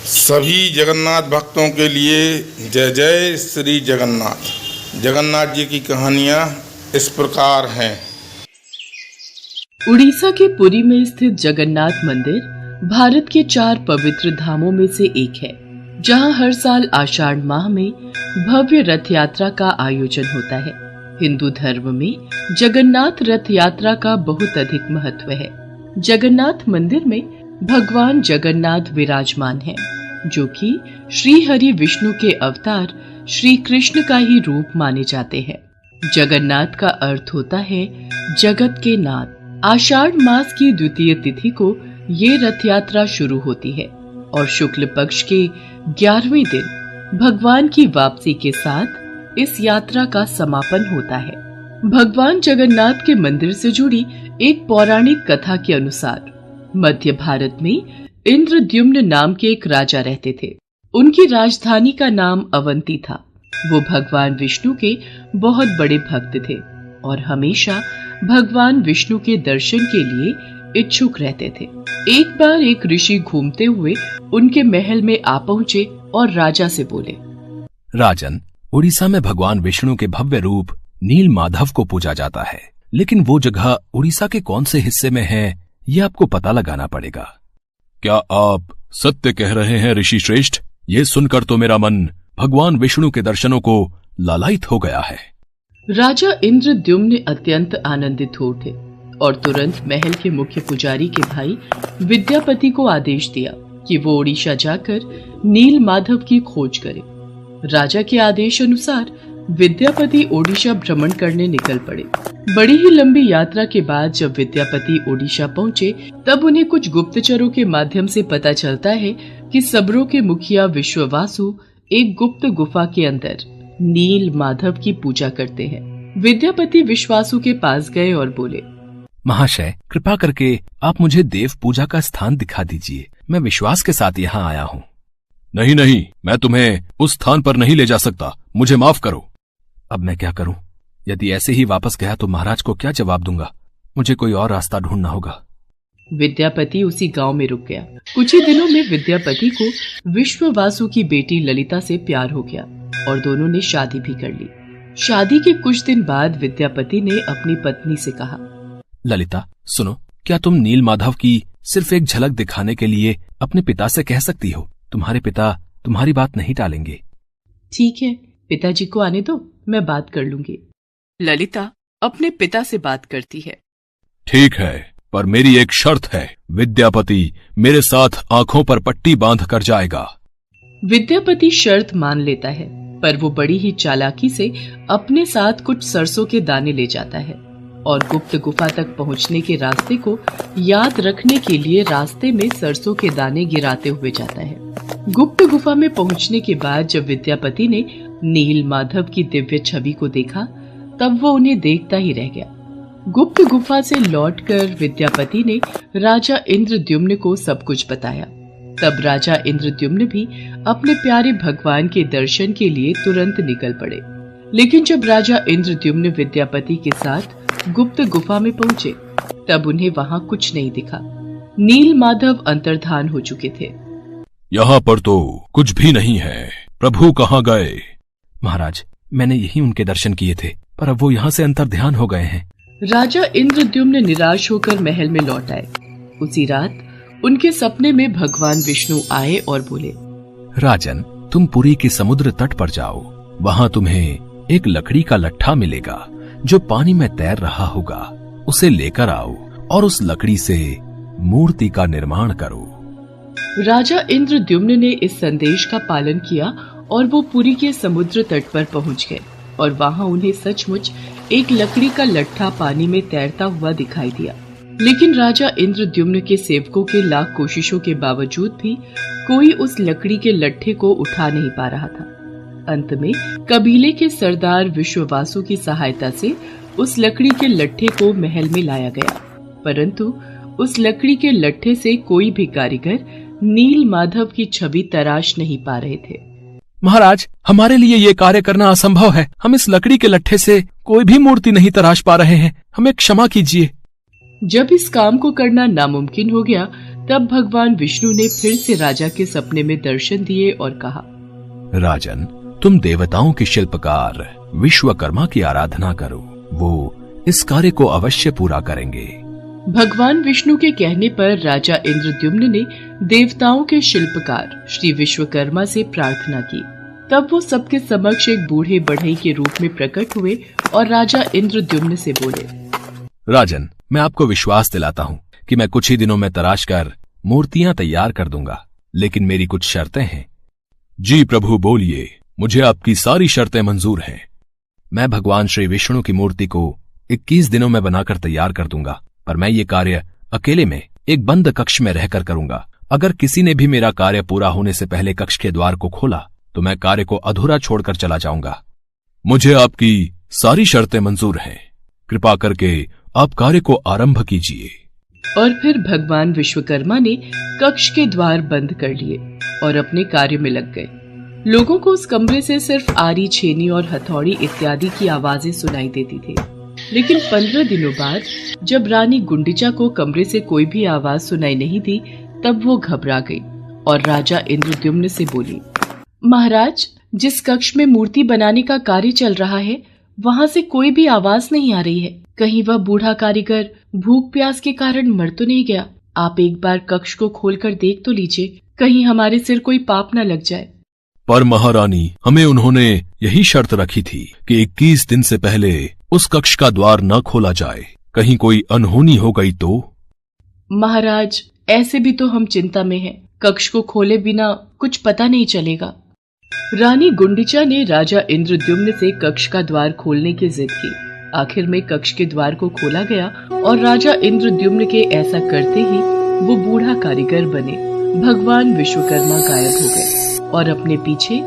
सभी जगन्नाथ भक्तों के लिए जय जय श्री जगन्नाथ। जगन्नाथ जी की कहानियाँ इस प्रकार हैं। उड़ीसा के पुरी में स्थित जगन्नाथ मंदिर भारत के 4 पवित्र धामों में से एक है, जहां हर साल आषाढ़ माह में भव्य रथ यात्रा का आयोजन होता है। हिंदू धर्म में जगन्नाथ रथ यात्रा का बहुत अधिक महत्व है। जगन्नाथ मंदिर में भगवान जगन्नाथ विराजमान हैं, जो कि श्री हरि विष्णु के अवतार श्री कृष्ण का ही रूप माने जाते हैं। जगन्नाथ का अर्थ होता है जगत के नाथ। आषाढ़ मास की द्वितीय तिथि को ये रथ यात्रा शुरू होती है और शुक्ल पक्ष के 11वें दिन भगवान की वापसी के साथ इस यात्रा का समापन होता है। भगवान जगन्नाथ के मंदिर से जुड़ी एक पौराणिक कथा के अनुसार मध्य भारत में इंद्रद्युम्न नाम के एक राजा रहते थे। उनकी राजधानी का नाम अवंती था। वो भगवान विष्णु के बहुत बड़े भक्त थे और हमेशा भगवान विष्णु के दर्शन के लिए इच्छुक रहते थे। एक बार एक ऋषि घूमते हुए उनके महल में आ पहुंचे और राजा से बोले, राजन, उड़ीसा में भगवान विष्णु के भव्य रूप नील माधव को पूजा जाता है, लेकिन वो जगह उड़ीसा के कौन से हिस्से में है, ये आपको पता लगाना पड़ेगा। क्या आप सत्य कह रहे हैं ऋषि श्रेष्ठ? ये सुनकर तो मेरा मन भगवान विष्णु के दर्शनों को लालायित हो गया है। राजा इंद्रद्युम्न अत्यंत आनंदित हो उठे और तुरंत महल के मुख्य पुजारी के भाई विद्यापति को आदेश दिया कि वो ओडिशा जाकर नील माधव की खोज करे। राजा के आदेश अनुसार विद्यापति ओडिशा भ्रमण करने निकल पड़े। बड़ी ही लंबी यात्रा के बाद जब विद्यापति ओडिशा पहुंचे, तब उन्हें कुछ गुप्तचरों के माध्यम से पता चलता है कि सबरों के मुखिया विश्ववासु एक गुप्त गुफा के अंदर नील माधव की पूजा करते हैं। विद्यापति विश्वासु के पास गए और बोले, महाशय, कृपा करके आप मुझे देव पूजा का स्थान दिखा दीजिए। मैं विश्वास के साथ यहाँ आया हूँ। नहीं नहीं, मैं तुम्हें उस स्थान पर नहीं ले जा सकता, मुझे माफ करो। अब मैं क्या करूं? यदि ऐसे ही वापस गया तो महाराज को क्या जवाब दूंगा? मुझे कोई और रास्ता ढूंढना होगा। विद्यापति उसी गांव में रुक गया। कुछ ही दिनों में विद्यापति को विश्ववासु की बेटी ललिता से प्यार हो गया और दोनों ने शादी भी कर ली। शादी के कुछ दिन बाद विद्यापति ने अपनी पत्नी से कहा, ललिता, सुनो, क्या तुम नील माधव की सिर्फ एक झलक दिखाने के लिए अपने पिता से कह सकती हो? तुम्हारे पिता तुम्हारी बात नहीं टालेंगे। ठीक है, पिताजी को आने दो, मैं बात कर लूंगी। ललिता अपने पिता से बात करती है। ठीक है, पर मेरी एक शर्त है। विद्यापति मेरे साथ आंखों पर पट्टी बांध कर जाएगा। विद्यापति शर्त मान लेता है, पर वो बड़ी ही चालाकी से अपने साथ कुछ सरसों के दाने ले जाता है और गुप्त गुफा तक पहुंचने के रास्ते को याद रखने के लिए रास्ते में सरसों के दाने गिराते हुए जाता है। गुप्त गुफा में पहुंचने के बाद जब विद्यापति ने नील माधव की दिव्य छवि को देखा, तब वो उन्हें देखता ही रह गया। गुप्त गुफा से लौटकर विद्यापति ने राजा इंद्रद्युम्न को सब कुछ बताया। तब राजा इंद्रद्युम्न भी अपने प्यारे भगवान के दर्शन के लिए तुरंत निकल पड़े। लेकिन जब राजा इंद्रद्युम्न विद्यापति के साथ गुप्त गुफा में पहुंचे, तब उन्हें वहां कुछ नहीं दिखा। नील माधव अंतर्धान हो चुके थे। यहाँ पर तो कुछ भी नहीं है। प्रभु कहाँ गए? महाराज, मैंने यही उनके दर्शन किए थे, पर अब वो यहाँ से अंतर्ध्यान हो गए हैं। राजा इंद्रद्युम्न निराश होकर महल में लौट आए। उसी रात उनके सपने में भगवान विष्णु आए और बोले, राजन, तुम पुरी के समुद्र तट पर जाओ। वहाँ तुम्हें एक लकड़ी का लट्ठा मिलेगा जो पानी में तैर रहा होगा। उसे लेकर आओ और उस लकड़ी से मूर्ति का निर्माण करो। राजा इंद्रद्युम्न ने इस संदेश का पालन किया और वो पुरी के समुद्र तट पर पहुंच गए और वहां उन्हें सचमुच एक लकड़ी का लट्ठा पानी में तैरता हुआ दिखाई दिया। लेकिन राजा इंद्रद्युम्न के सेवकों के लाख कोशिशों के बावजूद भी कोई उस लकड़ी के लट्ठे को उठा नहीं पा रहा था। अंत में कबीले के सरदार विश्ववासु की सहायता से उस लकड़ी के लट्ठे को महल में लाया गया, परंतु उस लकड़ी के लट्ठे से कोई भी कारीगर नील माधव की छवि तराश नहीं पा रहे थे। महाराज, हमारे लिए ये कार्य करना असंभव है। हम इस लकड़ी के लट्ठे से कोई भी मूर्ति नहीं तराश पा रहे हैं। हमें क्षमा कीजिए। जब इस काम को करना नामुमकिन हो गया, तब भगवान विष्णु ने फिर से राजा के सपने में दर्शन दिए और कहा, राजन, तुम देवताओं के शिल्पकार विश्वकर्मा की आराधना करो, वो इस कार्य को अवश्य पूरा करेंगे। भगवान विष्णु के कहने पर राजा इंद्रद्युम्न ने देवताओं के शिल्पकार श्री विश्वकर्मा से प्रार्थना की। तब वो सबके समक्ष एक बूढ़े बढ़ई के रूप में प्रकट हुए और राजा इंद्रद्युम्न से बोले, राजन, मैं आपको विश्वास दिलाता हूँ कि मैं कुछ ही दिनों में तराश कर मूर्तियां तैयार कर दूंगा, लेकिन मेरी कुछ शर्तें हैं। जी प्रभु, बोलिए, मुझे आपकी सारी शर्तें मंजूर हैं। मैं भगवान श्री विष्णु की मूर्ति को 21 दिनों में बनाकर तैयार कर दूंगा, पर मैं ये कार्य अकेले में एक बंद कक्ष में रहकर करूंगा। अगर किसी ने भी मेरा कार्य पूरा होने से पहले कक्ष के द्वार को खोला तो मैं कार्य को अधूरा छोड़कर चला जाऊंगा। मुझे आपकी सारी शर्तें मंजूर हैं, कृपा करके आप कार्य को आरंभ कीजिए। और फिर भगवान विश्वकर्मा ने कक्ष के द्वार बंद कर लिए और अपने कार्य में लग गए। लोगों को उस कमरे से सिर्फ आरी, छेनी और हथौड़ी इत्यादि की आवाजें सुनाई देती थी। लेकिन 15 दिनों बाद जब रानी गुंडिचा को कमरे से कोई भी आवाज सुनाई नहीं दी, तब वो घबरा गई और राजा इंद्रद्युम्न से बोली, महाराज, जिस कक्ष में मूर्ति बनाने का कार्य चल रहा है वहाँ से कोई भी आवाज नहीं आ रही है। कहीं वह बूढ़ा कारीगर भूख प्यास के कारण मर तो नहीं गया? आप एक बार कक्ष को खोलकर देख तो लीजिए, कहीं हमारे सिर कोई पाप न लग जाए। पर महारानी, हमें उन्होंने यही शर्त रखी थी कि 21 दिन से पहले उस कक्ष का द्वार न खोला जाए, कहीं कोई अनहोनी हो गई तो? महाराज, ऐसे भी तो हम चिंता में हैं, कक्ष को खोले बिना कुछ पता नहीं चलेगा। रानी गुंडिचा ने राजा इंद्रद्युम्न से कक्ष का द्वार खोलने की जिद की। आखिर में कक्ष के द्वार को खोला गया और राजा इंद्रद्युम्न के ऐसा करते ही वो बूढ़ा कारीगर बने भगवान विश्वकर्मा गायब हो गए और अपने पीछे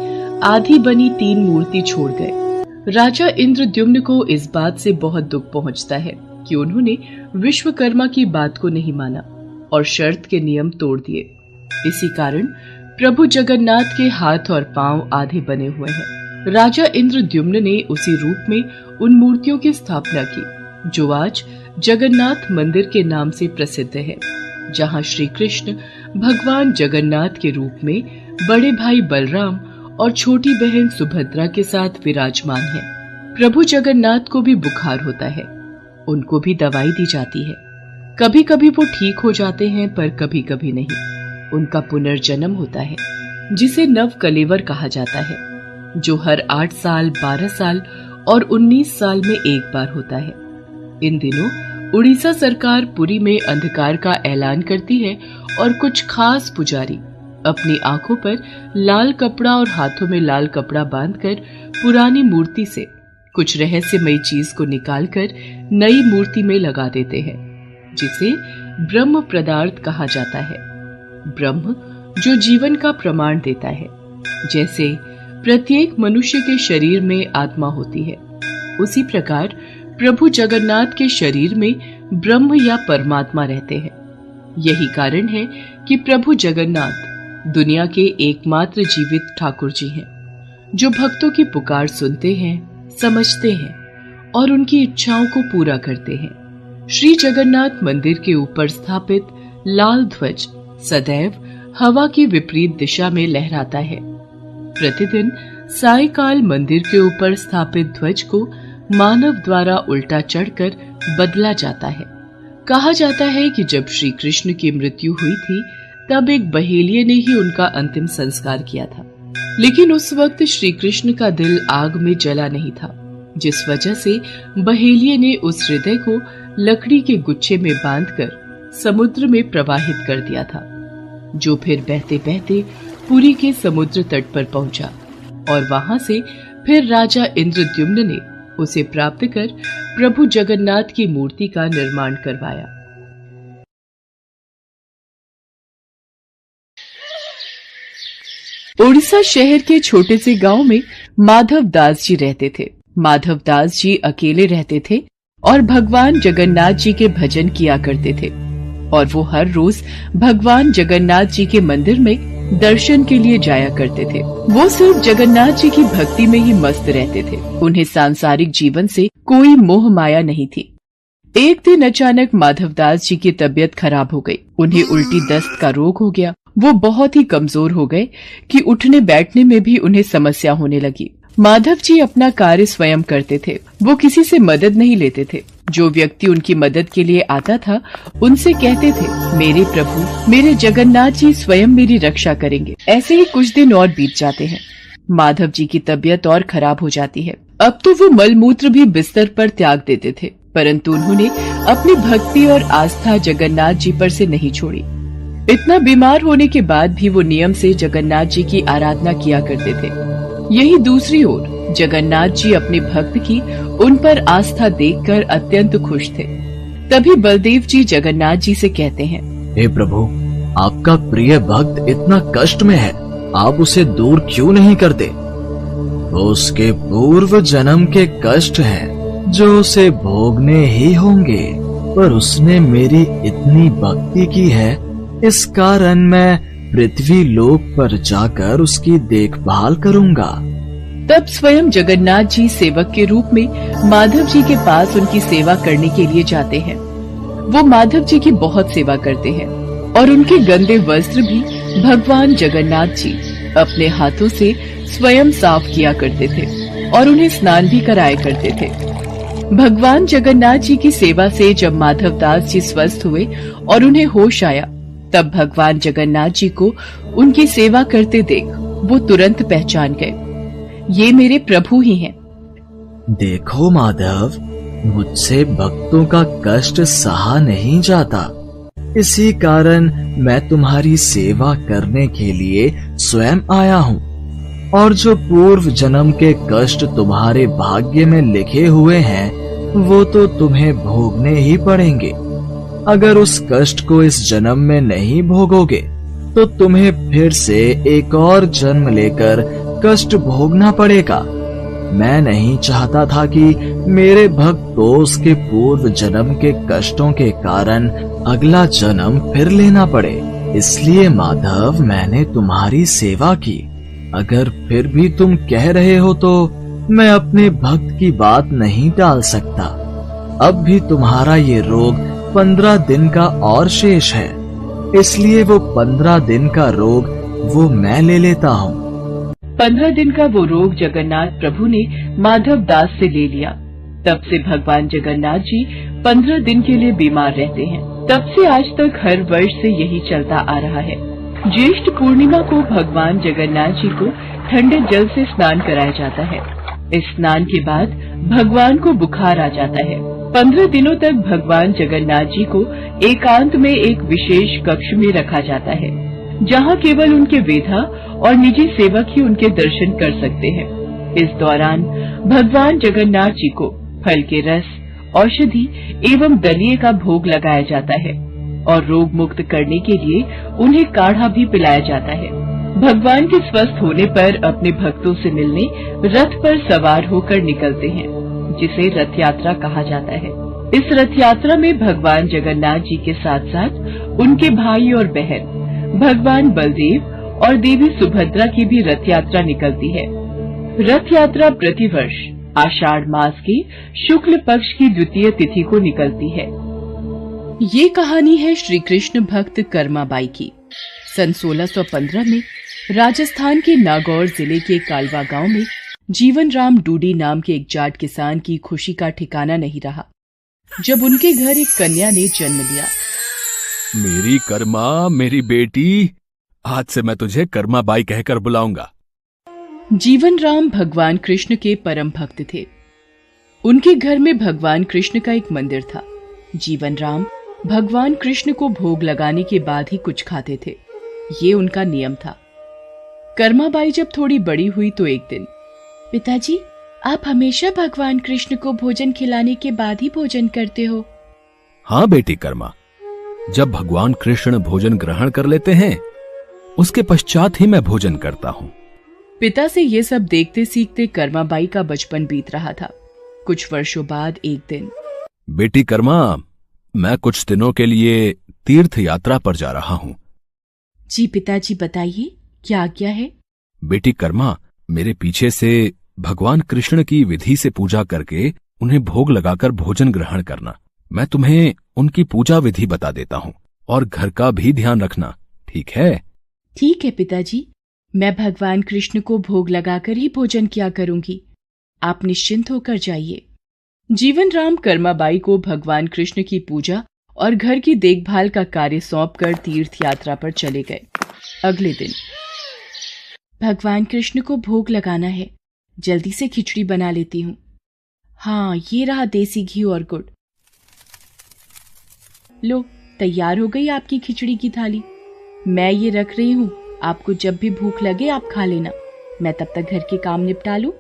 आधी बनी 3 मूर्ति छोड़ गए। राजा इंद्रद्युम्न को इस बात से बहुत दुख पहुंचता है कि उन्होंने विश्वकर्मा की बात को नहीं माना और शर्त के नियम तोड़ दिए। इसी कारण प्रभु जगन्नाथ के हाथ और पांव आधे बने हुए हैं। राजा इंद्रद्युम्न ने उसी रूप में उन मूर्तियों की स्थापना की जो आज जगन्नाथ मंदिर के नाम से प्रसिद्ध है, जहां श्री कृष्ण भगवान जगन्नाथ के रूप में बड़े भाई बलराम और छोटी बहन सुभद्रा के साथ विराजमान है। प्रभु जगन्नाथ को भी बुखार होता है, उनको भी दवाई दी जाती है। कभी कभी वो ठीक हो जाते हैं, पर कभी कभी नहीं। उनका पुनर्जन्म होता है जिसे नव कलेवर कहा जाता है, जो हर 8 साल, 12 साल और 19 साल में एक बार होता है। इन दिनों उड़ीसा सरकार पुरी में अंधकार का ऐलान करती है और कुछ खास पुजारी अपनी आंखों पर लाल कपड़ा और हाथों में लाल कपड़ा बांधकर पुरानी मूर्ति से कुछ रहस्यमयी चीज को निकालकर नई मूर्ति में लगा देते हैं, जिसे ब्रह्म पदार्थ कहा जाता है। ब्रह्म जो जीवन का प्रमाण देता है। जैसे प्रत्येक मनुष्य के शरीर में आत्मा होती है, उसी प्रकार प्रभु जगन्नाथ के शरीर में ब्रह्म या परमात्मा रहते हैं। यही कारण है कि प्रभु जगन्नाथ दुनिया के एकमात्र जीवित ठाकुर जी हैं, जो भक्तों की पुकार सुनते हैं, समझते हैं और उनकी इच्छाओं को पूरा करते हैं। श्री जगन्नाथ मंदिर के ऊपर स्थापित लाल ध्वज सदैव हवा की विपरीत दिशा में लहराता है। प्रतिदिन सायकाल मंदिर के ऊपर स्थापित ध्वज को मानव द्वारा उल्टा चढ़कर बदला जाता है। कहा जाता है कि जब श्री कृष्ण की मृत्यु हुई थी, तब एक बहेलिये ने ही उनका अंतिम संस्कार किया था, लेकिन उस वक्त श्री कृष्ण का दिल आग में जला नहीं था, जिस वजह से बहेलिये ने उस हृदय को लकड़ी के गुच्छे में बांधकर समुद्र में प्रवाहित कर दिया था, जो फिर बहते बहते पुरी के समुद्र तट पर पहुंचा और वहां से फिर राजा इंद्रद्युम्न ने उसे प्राप्त कर प्रभु जगन्नाथ की मूर्ति का निर्माण करवाया। उड़ीसा शहर के छोटे से गांव में माधव दास जी रहते थे। माधव दास जी अकेले रहते थे और भगवान जगन्नाथ जी के भजन किया करते थे, और वो हर रोज भगवान जगन्नाथ जी के मंदिर में दर्शन के लिए जाया करते थे। वो सिर्फ जगन्नाथ जी की भक्ति में ही मस्त रहते थे। उन्हें सांसारिक जीवन से कोई मोह माया नहीं थी। एक दिन अचानक माधवदास जी की तबीयत खराब हो गई। उन्हें उल्टी दस्त का रोग हो गया। वो बहुत ही कमजोर हो गए कि उठने बैठने में भी उन्हें समस्या होने लगी। माधव जी अपना कार्य स्वयं करते थे। वो किसी से मदद नहीं लेते थे। जो व्यक्ति उनकी मदद के लिए आता था उनसे कहते थे, मेरे प्रभु, मेरे जगन्नाथ जी स्वयं मेरी रक्षा करेंगे। ऐसे ही कुछ दिन और बीत जाते हैं। माधव जी की तबीयत और खराब हो जाती है। अब तो वो मलमूत्र भी बिस्तर पर त्याग देते थे, परंतु उन्होंने अपनी भक्ति और आस्था जगन्नाथ जी पर से नहीं छोड़ी। इतना बीमार होने के बाद भी वो नियम से जगन्नाथ जी की आराधना किया करते थे। यही दूसरी ओर जगन्नाथ जी अपने भक्त की उन पर आस्था देखकर अत्यंत खुश थे। तभी बलदेव जी जगन्नाथ जी से कहते हैं, हे प्रभु, आपका प्रिय भक्त इतना कष्ट में है, आप उसे दूर क्यों नहीं करते? उसके पूर्व जन्म के कष्ट हैं जो उसे भोगने ही होंगे, पर उसने मेरी इतनी भक्ति की है, इस कारण मैं पृथ्वी लोक पर जाकर उसकी देखभाल करूंगा। तब स्वयं जगन्नाथ जी सेवक के रूप में माधव जी के पास उनकी सेवा करने के लिए जाते हैं। वो माधव जी की बहुत सेवा करते हैं और उनके गंदे वस्त्र भी भगवान जगन्नाथ जी अपने हाथों से स्वयं साफ किया करते थे और उन्हें स्नान भी कराया करते थे। भगवान जगन्नाथ जी की सेवा से जब माधवदास जी स्वस्थ हुए और उन्हें होश आया, तब भगवान जगन्नाथ जी को उनकी सेवा करते देख वो तुरंत पहचान गए, ये मेरे प्रभु ही हैं। देखो माधव, मुझसे भक्तों का कष्ट सहा नहीं जाता, इसी कारण मैं तुम्हारी सेवा करने के लिए स्वयं आया हूँ। और जो पूर्व जन्म के कष्ट तुम्हारे भाग्य में लिखे हुए हैं, वो तो तुम्हें भोगने ही पड़ेंगे। अगर उस कष्ट को इस जन्म में नहीं भोगोगे, तो तुम्हें फिर से एक और जन्म लेकर कष्ट भोगना पड़ेगा। मैं नहीं चाहता था कि मेरे भक्त को उसके पूर्व जन्म के कष्टों के कारण अगला जन्म फिर लेना पड़े। इसलिए माधव, मैंने तुम्हारी सेवा की। अगर फिर भी तुम कह रहे हो तो मैं अपने भक्त की बात नहीं टाल सकता। अब भी तुम्हारा ये रोग 15 दिन का और शेष है, इसलिए वो 15 दिन का रोग वो मैं ले लेता हूँ। 15 दिन का वो रोग जगन्नाथ प्रभु ने माधव दास से ले लिया। तब से भगवान जगन्नाथ जी 15 दिन के लिए बीमार रहते हैं। तब से आज तक हर वर्ष से यही चलता आ रहा है। ज्येष्ठ पूर्णिमा को भगवान जगन्नाथ जी को ठंडे जल से स्नान कराया जाता है। इस स्नान के बाद भगवान को बुखार आ जाता है। 15 दिनों तक भगवान जगन्नाथ जी को एकांत में एक विशेष कक्ष में रखा जाता है, जहाँ केवल उनके वेधा और निजी सेवक ही उनके दर्शन कर सकते हैं। इस दौरान भगवान जगन्नाथ जी को फल के रस, औषधि एवं दलिये का भोग लगाया जाता है और रोग मुक्त करने के लिए उन्हें काढ़ा भी पिलाया जाता है। भगवान के स्वस्थ होने पर अपने भक्तों से मिलने रथ पर सवार होकर निकलते हैं, जिसे रथ यात्रा कहा जाता है। इस रथ यात्रा में भगवान जगन्नाथ जी के साथ साथ उनके भाई और बहन भगवान बलदेव और देवी सुभद्रा की भी रथ यात्रा निकलती है। रथ यात्रा प्रतिवर्ष आषाढ़ मास के शुक्ल पक्ष की द्वितीय तिथि को निकलती है। ये कहानी है श्री कृष्ण भक्त कर्माबाई की। सन 1615 में राजस्थान के नागौर जिले के कालवा गांव में जीवन राम डूडी नाम के एक जाट किसान की खुशी का ठिकाना नहीं रहा, जब उनके घर एक कन्या ने जन्म लिया। मेरी कर्मा, मेरी बेटी, आज से मैं तुझे कर्माबाई कहकर बुलाऊंगा। जीवन राम भगवान कृष्ण के परम भक्त थे। उनके घर में भगवान कृष्ण का एक मंदिर था। जीवन राम भगवान कृष्ण को भोग लगाने के बाद ही कुछ खाते थे, ये उनका नियम था। कर्माबाई जब थोड़ी बड़ी हुई तो एक दिन, पिताजी, आप हमेशा भगवान कृष्ण को भोजन खिलाने के बाद ही भोजन करते हो। हाँ बेटी कर्मा, जब भगवान कृष्ण भोजन ग्रहण कर लेते हैं, उसके पश्चात ही मैं भोजन करता हूँ। पिता से ये सब देखते सीखते कर्माबाई का बचपन बीत रहा था। कुछ वर्षों बाद एक दिन, बेटी कर्मा, मैं कुछ दिनों के लिए तीर्थ यात्रा पर जा रहा हूँ। जी पिताजी, बताइए क्या आज्ञा है। बेटी कर्मा, मेरे पीछे से भगवान कृष्ण की विधि से पूजा करके उन्हें भोग लगाकर भोजन ग्रहण करना। मैं तुम्हें उनकी पूजा विधि बता देता हूँ और घर का भी ध्यान रखना, ठीक है? ठीक है पिताजी, मैं भगवान कृष्ण को भोग लगाकर ही भोजन किया करूंगी। आप निश्चिंत होकर जाइए। जीवन राम कर्माबाई को भगवान कृष्ण की पूजा और घर की देखभाल का कार्य सौंपकर तीर्थ यात्रा पर चले गए। अगले दिन भगवान कृष्ण को भोग लगाना है, जल्दी से खिचड़ी बना लेती हूँ। हाँ, ये रहा देसी घी और गुड़। लो, तैयार हो गई आपकी खिचड़ी की थाली। मैं ये रख रही हूँ, आपको जब भी भूख लगे आप खा लेना। मैं तब तक घर के काम निपटा लूं।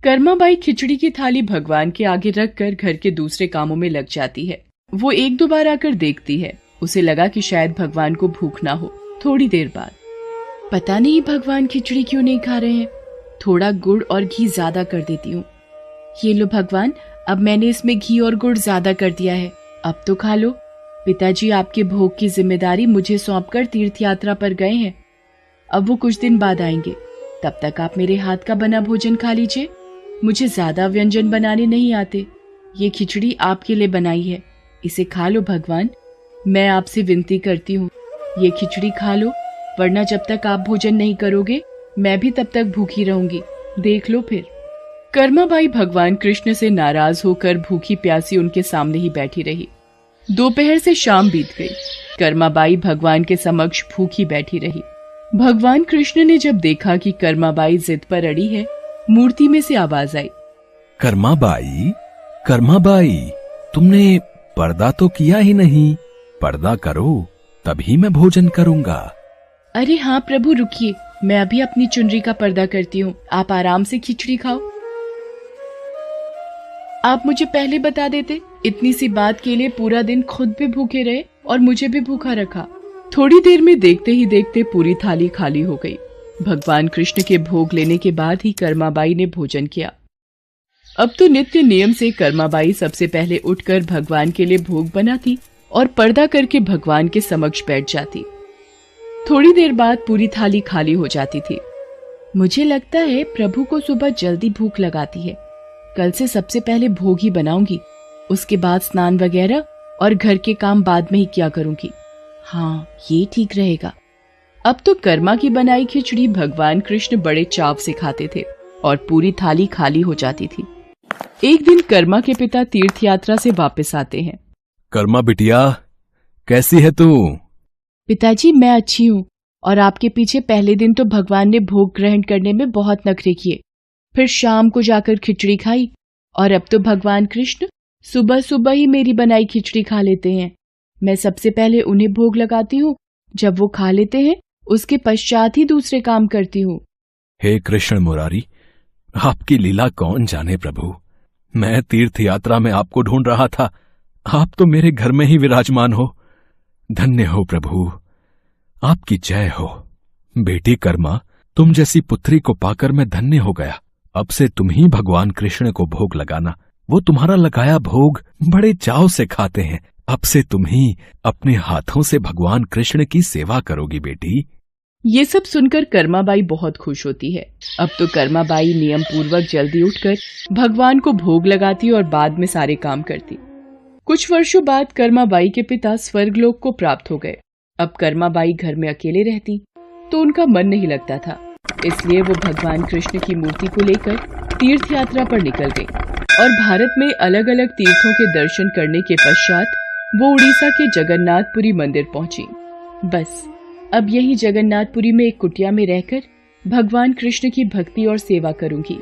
कर्माबाई खिचड़ी की थाली भगवान के आगे रखकर घर के दूसरे कामों में लग जाती है। वो एक दो बार आकर देखती है। उसे लगा कि शायद भगवान को भूख ना हो। थोड़ी देर बाद, पता नहीं भगवान खिचड़ी क्यों नहीं खा रहे हैं। थोड़ा गुड़ और घी ज्यादा कर देती हूँ। ये लो भगवान, अब मैंने इसमें घी और गुड़ ज्यादा कर दिया है, अब तो खा लो। पिताजी आपके भोग की जिम्मेदारी मुझे सौंपकर तीर्थ यात्रा पर गए हैं। अब वो कुछ दिन बाद आएंगे, तब तक आप मेरे हाथ का बना भोजन खा लीजिए। मुझे ज्यादा व्यंजन बनाने नहीं आते। ये खिचड़ी आपके लिए बनाई है, इसे खा लो भगवान। मैं आपसे विनती करती हूँ, ये खिचड़ी खा लो, वरना जब तक आप भोजन नहीं करोगे मैं भी तब तक भूखी रहूंगी। देख लो फिर। कर्माबाई भगवान कृष्ण से नाराज होकर भूखी प्यासी उनके सामने ही बैठी रही। दोपहर से शाम बीत गई। कर्माबाई भगवान के समक्ष भूखी बैठी रही। भगवान कृष्ण ने जब देखा कि कर्माबाई जिद पर अड़ी है, मूर्ति में से आवाज आई, कर्माबाई, कर्माबाई, तुमने पर्दा तो किया ही नहीं। पर्दा करो, तभी मैं भोजन करूंगा। अरे हाँ प्रभु, रुकिए, मैं अभी अपनी चुनरी का पर्दा करती हूँ। आप आराम से खिचड़ी खाओ। आप मुझे पहले बता देते, इतनी सी बात के लिए पूरा दिन खुद भी भूखे रहे और मुझे भी भूखा रखा। थोड़ी देर में देखते ही देखते पूरी थाली खाली हो गई। भगवान कृष्ण के भोग लेने के बाद ही कर्माबाई ने भोजन किया। अब तो नित्य नियम से कर्माबाई सबसे पहले उठकर भगवान के लिए भोग बनाती और पर्दा करके भगवान के समक्ष बैठ जाती। थोड़ी देर बाद पूरी थाली खाली हो जाती थी। मुझे लगता है प्रभु को सुबह जल्दी भूख लगाती है। कल से सबसे पहले भोग ही बनाऊंगी, उसके बाद स्नान वगैरह और घर के काम बाद में ही किया करूंगी। हाँ, ये ठीक रहेगा। अब तो कर्मा की बनाई खिचड़ी भगवान कृष्ण बड़े चाव से खाते थे और पूरी थाली खाली हो जाती थी। एक दिन कर्मा के पिता तीर्थ यात्रा से वापस आते हैं। कर्मा बिटिया, कैसी है तू? पिताजी, मैं अच्छी हूँ। और आपके पीछे पहले दिन तो भगवान ने भोग ग्रहण करने में बहुत नखरे किए, फिर शाम को जाकर खिचड़ी खाई, और अब तो भगवान कृष्ण सुबह सुबह ही मेरी बनाई खिचड़ी खा लेते हैं। मैं सबसे पहले उन्हें भोग लगाती हूँ, जब वो खा लेते हैं उसके पश्चात ही दूसरे काम करती हूँ। हे कृष्ण मुरारी, आपकी लीला कौन जाने प्रभु। मैं तीर्थ यात्रा में आपको ढूंढ रहा था, आप तो मेरे घर में ही विराजमान हो। धन्य हो प्रभु, आपकी जय हो। बेटी कर्मा, तुम जैसी पुत्री को पाकर मैं धन्य हो गया। अब से तुम ही भगवान कृष्ण को भोग लगाना। वो तुम्हारा लगाया भोग बड़े चाव से खाते हैं। अब से तुम ही अपने हाथों से भगवान कृष्ण की सेवा करोगी बेटी। ये सब सुनकर कर्माबाई बहुत खुश होती है। अब तो कर्माबाई नियम पूर्वक जल्दी उठकर भगवान को भोग लगाती और बाद में सारे काम करती। कुछ वर्षों बाद कर्माबाई के पिता स्वर्गलोक को प्राप्त हो गए। अब कर्माबाई घर में अकेले रहती तो उनका मन नहीं लगता था, इसलिए वो भगवान कृष्ण की मूर्ति को लेकर तीर्थ यात्रा पर निकल गई और भारत में अलग अलग तीर्थों के दर्शन करने के पश्चात वो उड़ीसा के जगन्नाथपुरी मंदिर पहुंची। बस अब यही जगन्नाथपुरी में एक कुटिया में रहकर भगवान कृष्ण की भक्ति और सेवा करूंगी।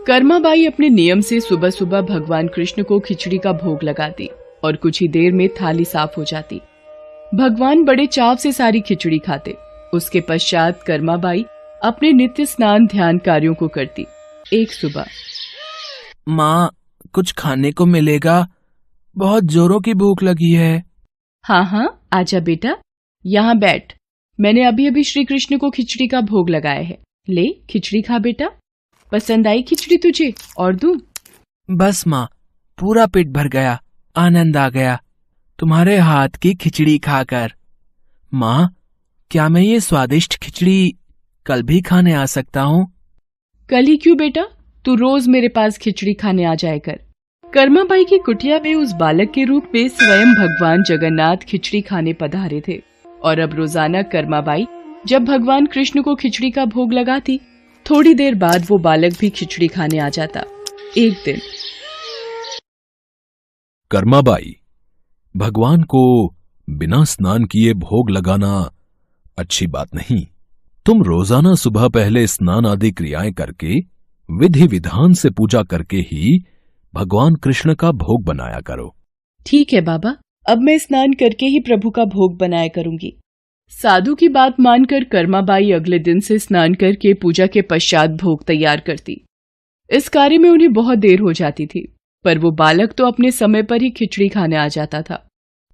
कर्माबाई अपने नियम से सुबह सुबह भगवान कृष्ण को खिचड़ी का भोग लगाती और कुछ ही देर में थाली साफ हो जाती। भगवान बड़े चाव से सारी खिचड़ी खाते। उसके पश्चात कर्माबाई अपने नित्य स्नान ध्यान कार्यों को करती। एक सुबह, माँ, कुछ खाने को मिलेगा? बहुत जोरों की भूख लगी है। हाँ हाँ, आजा बेटा, यहाँ बैठ। मैंने अभी अभी श्री कृष्ण को खिचड़ी का भोग लगाया है। ले खिचड़ी खा बेटा। पसंद आई खिचड़ी तुझे? और दूं? बस माँ, पूरा पेट भर गया, आनंद आ गया तुम्हारे हाथ की खिचड़ी खाकर। माँ, क्या मैं ये स्वादिष्ट खिचड़ी कल भी खाने आ सकता हूँ? कल ही क्यों बेटा, तू रोज मेरे पास खिचड़ी खाने आ जाया कर। कर्माबाई की कुटिया में उस बालक के रूप में स्वयं भगवान जगन्नाथ खिचड़ी खाने पधारे थे और अब रोजाना कर्माबाई जब भगवान कृष्ण को खिचड़ी का भोग लगाती, थोड़ी देर बाद वो बालक भी खिचड़ी खाने आ जाता। एक दिन कर्माबाई, भगवान को बिना स्नान किए भोग लगाना अच्छी बात नहीं। तुम रोजाना सुबह पहले स्नान आदि क्रियाएं करके विधि विधान से पूजा करके ही भगवान कृष्ण का भोग बनाया करो। ठीक है बाबा, अब मैं स्नान करके ही प्रभु का भोग बनाया करूंगी। साधु की बात मानकर कर्माबाई अगले दिन से स्नान करके पूजा के पश्चात भोग तैयार करती। इस कार्य में उन्हें बहुत देर हो जाती थी, पर वो बालक तो अपने समय पर ही खिचड़ी खाने आ जाता था।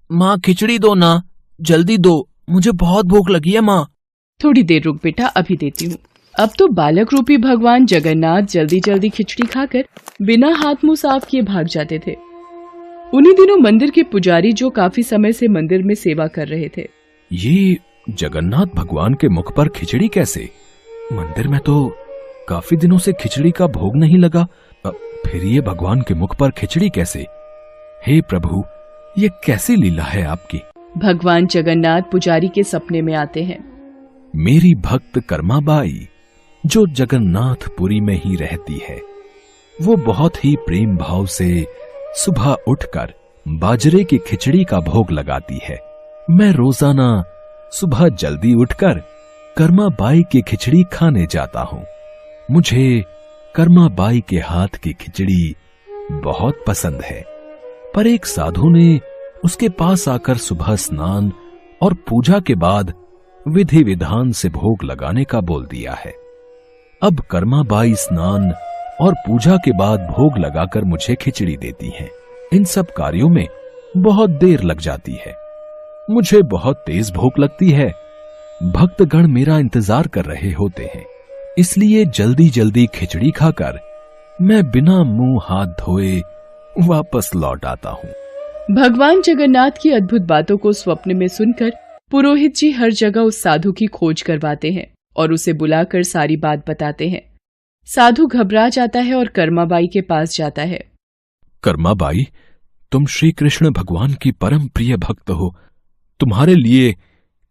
माँ खिचड़ी दो ना, जल्दी दो, मुझे बहुत भूख लगी है माँ। थोड़ी देर रुक बेटा, अभी देती हूँ। अब तो बालक रूपी भगवान जगन्नाथ जल्दी जल्दी खिचड़ी खाकर बिना हाथ मुंह साफ किए भाग जाते थे। उन्हीं दिनों मंदिर के पुजारी जो काफी समय से मंदिर में सेवा कर रहे थे, ये जगन्नाथ भगवान के मुख पर खिचड़ी कैसे? मंदिर में तो काफी दिनों से खिचड़ी का भोग नहीं लगा, फिर ये भगवान के मुख पर खिचड़ी कैसे? हे प्रभु, ये कैसी लीला है आपकी? भगवान जगन्नाथ पुजारी के सपने में आते हैं। मेरी भक्त कर्माबाई जो जगन्नाथपुरी में ही रहती है, वो बहुत ही प्रेम भाव से सुबह उठकर बाजरे की खिचड़ी का भोग लगाती है। मैं रोजाना सुबह जल्दी उठकर कर्माबाई की खिचड़ी खाने जाता हूँ। मुझे कर्माबाई के हाथ की खिचड़ी बहुत पसंद है। पर एक साधु ने उसके पास आकर सुबह स्नान और पूजा के बाद विधि विधान से भोग लगाने का बोल दिया है। अब कर्माबाई स्नान और पूजा के बाद भोग लगाकर मुझे खिचड़ी देती हैं। इन सब कार्यों में बहुत देर लग जाती है। मुझे बहुत तेज भूख लगती है। भक्तगण मेरा इंतजार कर रहे होते हैं, इसलिए जल्दी जल्दी खिचड़ी खाकर मैं बिना मुंह हाथ धोए वापस लौट आता हूँ। भगवान जगन्नाथ की अद्भुत बातों को स्वप्न में सुनकर पुरोहित जी हर जगह उस साधु की खोज करवाते हैं और उसे बुलाकर सारी बात बताते हैं। साधु घबरा जाता है और कर्माबाई के पास जाता है। कर्माबाई, तुम श्री कृष्ण भगवान की परम प्रिय भक्त हो। तुम्हारे लिए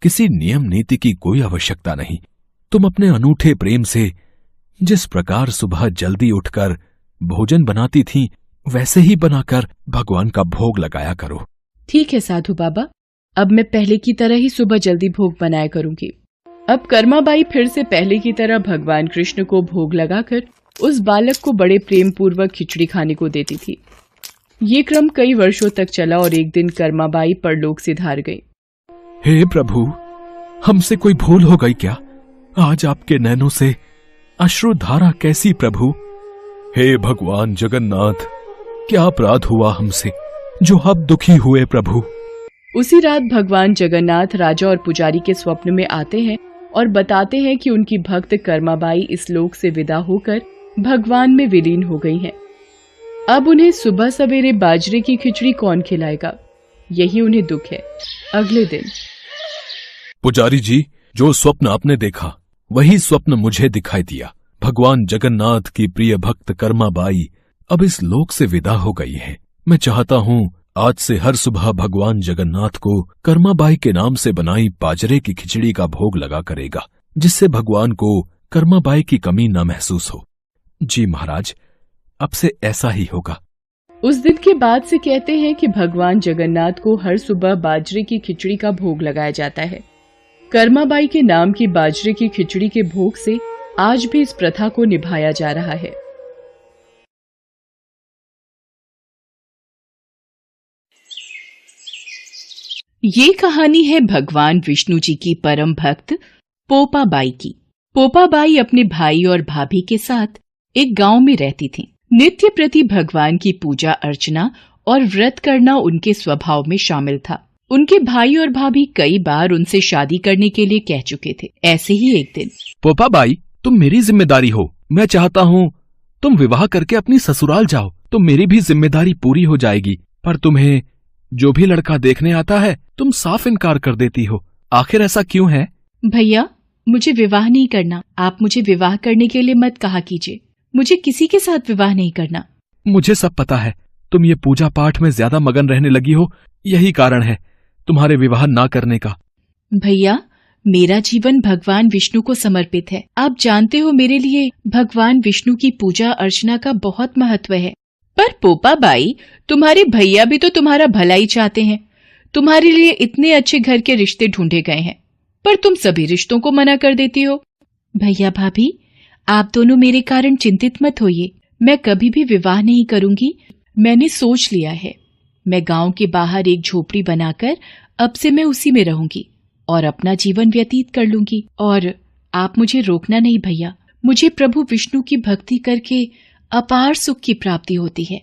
किसी नियम नीति की कोई आवश्यकता नहीं। तुम अपने अनूठे प्रेम से जिस प्रकार सुबह जल्दी उठकर भोजन बनाती थी, वैसे ही बनाकर भगवान का भोग लगाया करो। ठीक है साधु बाबा, अब मैं पहले की तरह ही सुबह जल्दी भोग बनाया करूंगी। अब कर्माबाई फिर से पहले की तरह भगवान कृष्ण को भोग लगाकर उस बालक को बड़े प्रेम पूर्वक खिचड़ी खाने को देती थी। ये क्रम कई वर्षों तक चला और एक दिन कर्माबाई परलोक से धार गई। हे प्रभु, हमसे कोई भूल हो गई क्या? आज आपके नैनों से अश्रुधारा कैसी प्रभु? हे भगवान जगन्नाथ, क्या अपराध हुआ हमसे जो अब दुखी हुए प्रभु? उसी रात भगवान जगन्नाथ राजा और पुजारी के स्वप्न में आते हैं और बताते हैं कि उनकी भक्त कर्माबाई इस लोक से विदा होकर भगवान में विलीन हो गई हैं। अब उन्हें सुबह सवेरे बाजरे की खिचड़ी कौन खिलाएगा, यही उन्हें दुख है। अगले दिन पुजारी जी, जो स्वप्न आपने देखा वही स्वप्न मुझे दिखाई दिया। भगवान जगन्नाथ की प्रिय भक्त कर्माबाई अब इस लोक से विदा हो गई है। मैं चाहता हूँ आज से हर सुबह भगवान जगन्नाथ को कर्माबाई के नाम से बनाई बाजरे की खिचड़ी का भोग लगा करेगा, जिससे भगवान को कर्माबाई की कमी न महसूस हो। जी महाराज, अब से ऐसा ही होगा। उस दिन के बाद से कहते हैं कि भगवान जगन्नाथ को हर सुबह बाजरे की खिचड़ी का भोग लगाया जाता है। कर्माबाई के नाम की बाजरे की खिचड़ी के भोग से आज भी इस प्रथा को निभाया जा रहा है। ये कहानी है भगवान विष्णु जी की परम भक्त पोपाबाई की। पोपाबाई अपने भाई और भाभी के साथ एक गांव में रहती थी। नित्य प्रति भगवान की पूजा अर्चना और व्रत करना उनके स्वभाव में शामिल था। उनके भाई और भाभी कई बार उनसे शादी करने के लिए कह चुके थे। ऐसे ही एक दिन, पोपाबाई, तुम मेरी जिम्मेदारी हो। मैं चाहता हूँ तुम विवाह करके अपनी ससुराल जाओ, तो मेरी भी जिम्मेदारी पूरी हो जाएगी। पर तुम्हें जो भी लड़का देखने आता है तुम साफ इनकार कर देती हो। आखिर ऐसा क्यों है? भैया, मुझे विवाह नहीं करना। आप मुझे विवाह करने के लिए मत कहा कीजिए। मुझे किसी के साथ विवाह नहीं करना। मुझे सब पता है, तुम ये पूजा पाठ में ज्यादा मगन रहने लगी हो, यही कारण है तुम्हारे विवाह ना करने का। भैया, मेरा जीवन भगवान विष्णु को समर्पित है। आप जानते हो मेरे लिए भगवान विष्णु की पूजा अर्चना का बहुत महत्व है। पर पोपा बाई, तुम्हारे भैया भी तो तुम्हारा भला ही चाहते हैं। तुम्हारे लिए इतने अच्छे घर के रिश्ते ढूंढे गए हैं, पर तुम सभी रिश्तों को मना कर देती हो। भैया भाभी, आप दोनों मेरे कारण चिंतित मत होइए। मैं कभी भी विवाह नहीं करूंगी। मैंने सोच लिया है। मैं गांव के बाहर एक झोपड़ी बनाकर अब से मैं उसी में रहूंगी और अपना जीवन व्यतीत कर लूंगी। और आप मुझे रोकना नहीं भैया। मुझे प्रभु विष्णु की भक्ति करके अपार सुख की प्राप्ति होती है।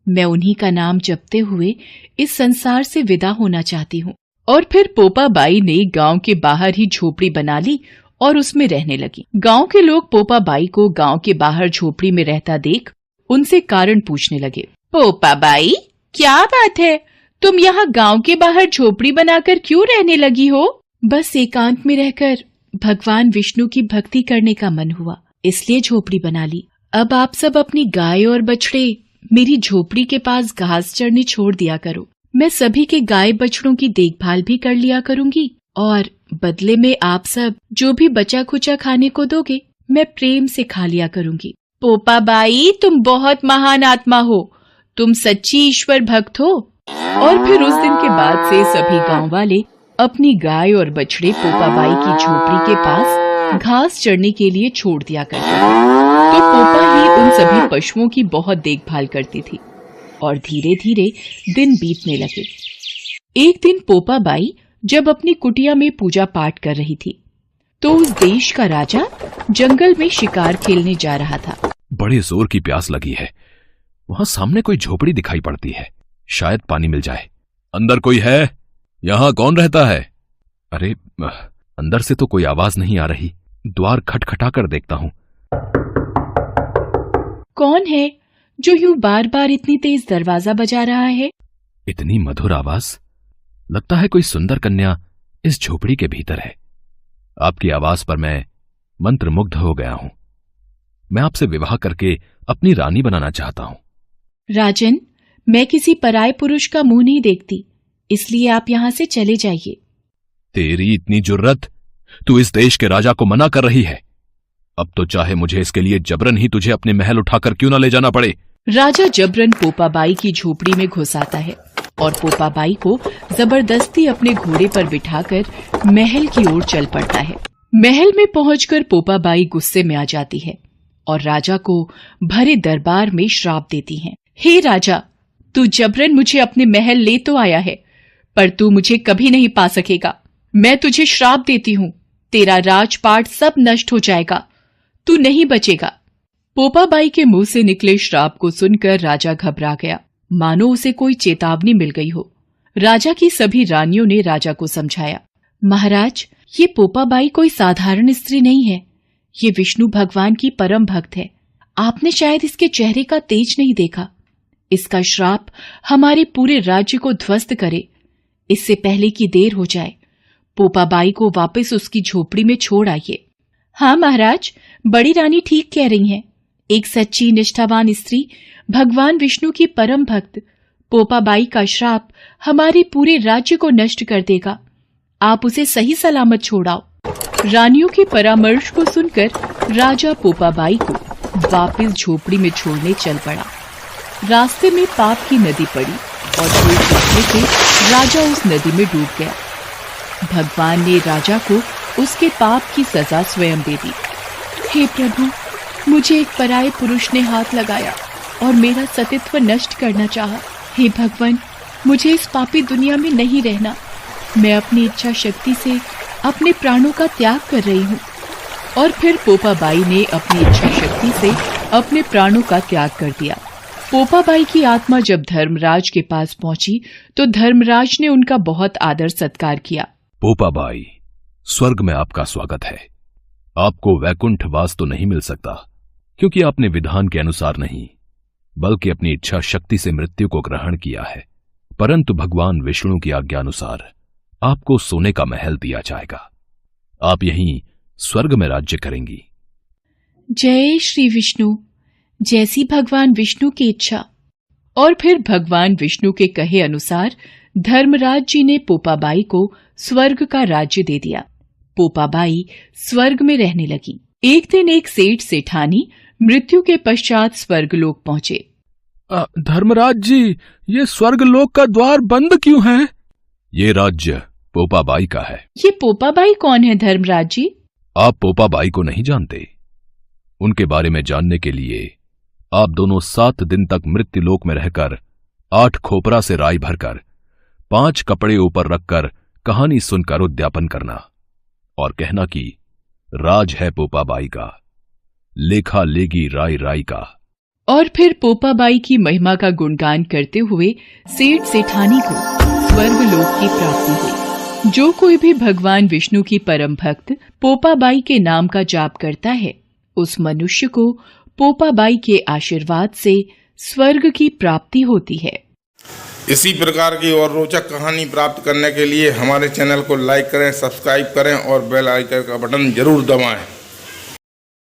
मैं उन्हीं का नाम जपते हुए इस संसार से विदा होना चाहती हूँ। और फिर पोपा बाई ने गांव के बाहर ही झोपड़ी बना ली और उसमें रहने लगी। गांव के लोग पोपा बाई को गांव के बाहर झोपड़ी में रहता देख उनसे कारण पूछने लगे। पोपा बाई, क्या बात है? तुम यहाँ गांव के बाहर झोपड़ी बनाकर क्यों रहने लगी हो? बस एकांत में रहकर भगवान विष्णु की भक्ति करने का मन हुआ, इसलिए झोपड़ी बना ली। अब आप सब अपनी गाय और बछड़े मेरी झोपड़ी के पास घास चरने छोड़ दिया करो। मैं सभी के गाय बछड़ों की देखभाल भी कर लिया करूंगी और बदले में आप सब जो भी बचा खुचा खाने को दोगे मैं प्रेम से खा लिया करूंगी। पोपा बाई, तुम बहुत महान आत्मा हो। तुम सच्ची ईश्वर भक्त हो। और फिर उस दिन के बाद से सभी गांव वाले अपनी गाय और बछड़े पोपा बाई की झोपड़ी के पास घास चरने के लिए छोड़ दिया करते थे। तो पोपा ही उन सभी पशुओं की बहुत देखभाल करती थी और धीरे धीरे दिन बीतने लगे। एक दिन पोपा बाई जब अपनी कुटिया में पूजा पाठ कर रही थी तो उस देश का राजा जंगल में शिकार खेलने जा रहा था। बड़े जोर की प्यास लगी है। वहां सामने कोई झोपड़ी दिखाई पड़ती है, शायद पानी मिल जाए। अंदर कोई है? यहां कौन रहता है? अरे, अंदर से तो कोई आवाज नहीं आ रही। द्वार खटखटा कर देखता हूं। कौन है जो यूं बार बार इतनी तेज दरवाजा बजा रहा है? इतनी मधुर आवाज, लगता है कोई सुंदर कन्या इस झोपड़ी के भीतर है। आपकी आवाज पर मैं मंत्रमुग्ध हो गया हूं। मैं आपसे विवाह करके अपनी रानी बनाना चाहता हूं। राजन, मैं किसी पराये पुरुष का मुंह नहीं देखती, इसलिए आप यहाँ से चले जाइए। तेरी इतनी जुर्रत, तू इस देश के राजा को मना कर रही है। अब तो चाहे मुझे इसके लिए जबरन ही तुझे अपने महल उठाकर क्यों ना ले जाना पड़े। राजा जबरन पोपा बाई की झोपड़ी में घुस आता है और पोपा बाई को जबरदस्ती अपने घोड़े पर बिठाकर महल की ओर चल पड़ता है। महल में पहुंचकर पोपा बाई गुस्से में आ जाती है और राजा को भरे दरबार में श्राप देती है। हे राजा, तू जबरन मुझे अपने महल ले तो आया है, पर तू मुझे कभी नहीं पा सकेगा। मैं तुझे श्राप देती हूँ, तेरा राजपाट सब नष्ट हो जाएगा, तू नहीं बचेगा। पोपा बाई के मुंह से निकले श्राप को सुनकर राजा घबरा गया, मानो उसे कोई चेतावनी मिल गई हो। राजा की सभी रानियों ने राजा को समझाया, महाराज, ये पोपा बाई कोई साधारण स्त्री नहीं है, ये विष्णु भगवान की परम भक्त है। आपने शायद इसके चेहरे का तेज नहीं देखा। इसका श्राप हमारे पूरे राज्य को ध्वस्त करे। इससे पहले कि देर हो जाए, पोपा बाई को वापस उसकी झोपड़ी में छोड़ आइए। हाँ महाराज, बड़ी रानी ठीक कह रही हैं। एक सच्ची निष्ठावान स्त्री, भगवान विष्णु की परम भक्त पोपा बाई का श्राप हमारे पूरे राज्य को नष्ट कर देगा। आप उसे सही सलामत छोड़ाओ। रानियों के परामर्श को सुनकर राजा पोपा बाई को वापस झोपड़ी में छोड़ने चल पड़ा। रास्ते में पाप की नदी पड़ी और धूल चढ़ने से राजा उस नदी में डूब गया। भगवान ने राजा को उसके पाप की सजा स्वयं दे दी। हे प्रभु, मुझे एक पराये पुरुष ने हाथ लगाया और मेरा सतीत्व नष्ट करना चाहा। हे भगवान, मुझे इस पापी दुनिया में नहीं रहना। मैं अपनी इच्छा शक्ति से अपने प्राणों का त्याग कर रही हूँ। और फिर पोपा बाई ने अपनी इच्छा शक्ति से अपने प्राणों का त्याग कर दिया। पोपा बाई की आत्मा जब धर्मराज के पास पहुंची तो धर्मराज ने उनका बहुत आदर सत्कार किया। पोपा बाई, स्वर्ग में आपका स्वागत है। आपको वैकुंठ वास तो नहीं मिल सकता, क्योंकि आपने विधान के अनुसार नहीं बल्कि अपनी इच्छा शक्ति से मृत्यु को ग्रहण किया है। परंतु भगवान विष्णु की आज्ञा अनुसार आपको सोने का महल दिया जाएगा। आप यहीं स्वर्ग में राज्य करेंगी। जय श्री विष्णु। जैसी भगवान विष्णु की इच्छा। और फिर भगवान विष्णु के कहे अनुसार धर्मराज जी ने पोपाबाई को स्वर्ग का राज्य दे दिया। पोपाबाई स्वर्ग में रहने लगी। एक दिन एक सेठ सेठानी मृत्यु के पश्चात स्वर्गलोक पहुंचे। धर्मराज जी, ये स्वर्गलोक का द्वार बंद क्यों है? ये राज्य पोपाबाई का है। ये पोपाबाई कौन है धर्मराज जी? आप पोपाबाई को नहीं जानते? उनके बारे में जानने के लिए आप दोनों 7 दिन तक मृत्युलोक में रहकर 8 खोपरा से राई भरकर 5 कपड़े ऊपर रखकर कहानी सुनकर उद्यापन करना और कहना कि राज है पोपाबाई का, लेखा लेगी राई राई का। और फिर पोपाबाई की महिमा का गुणगान करते हुए सेठ सेठानी को स्वर्गलोक की प्राप्ति हुई। जो कोई भी भगवान विष्णु की परम भक्त पोपाबाई के नाम का जाप करता है, उस मनुष्य को पोपाबाई के आशीर्वाद से स्वर्ग की प्राप्ति होती है। इसी प्रकार की और रोचक कहानी प्राप्त करने के लिए हमारे चैनल को लाइक करें, सब्सक्राइब करें और बेल आइकन का बटन जरूर दबाएं।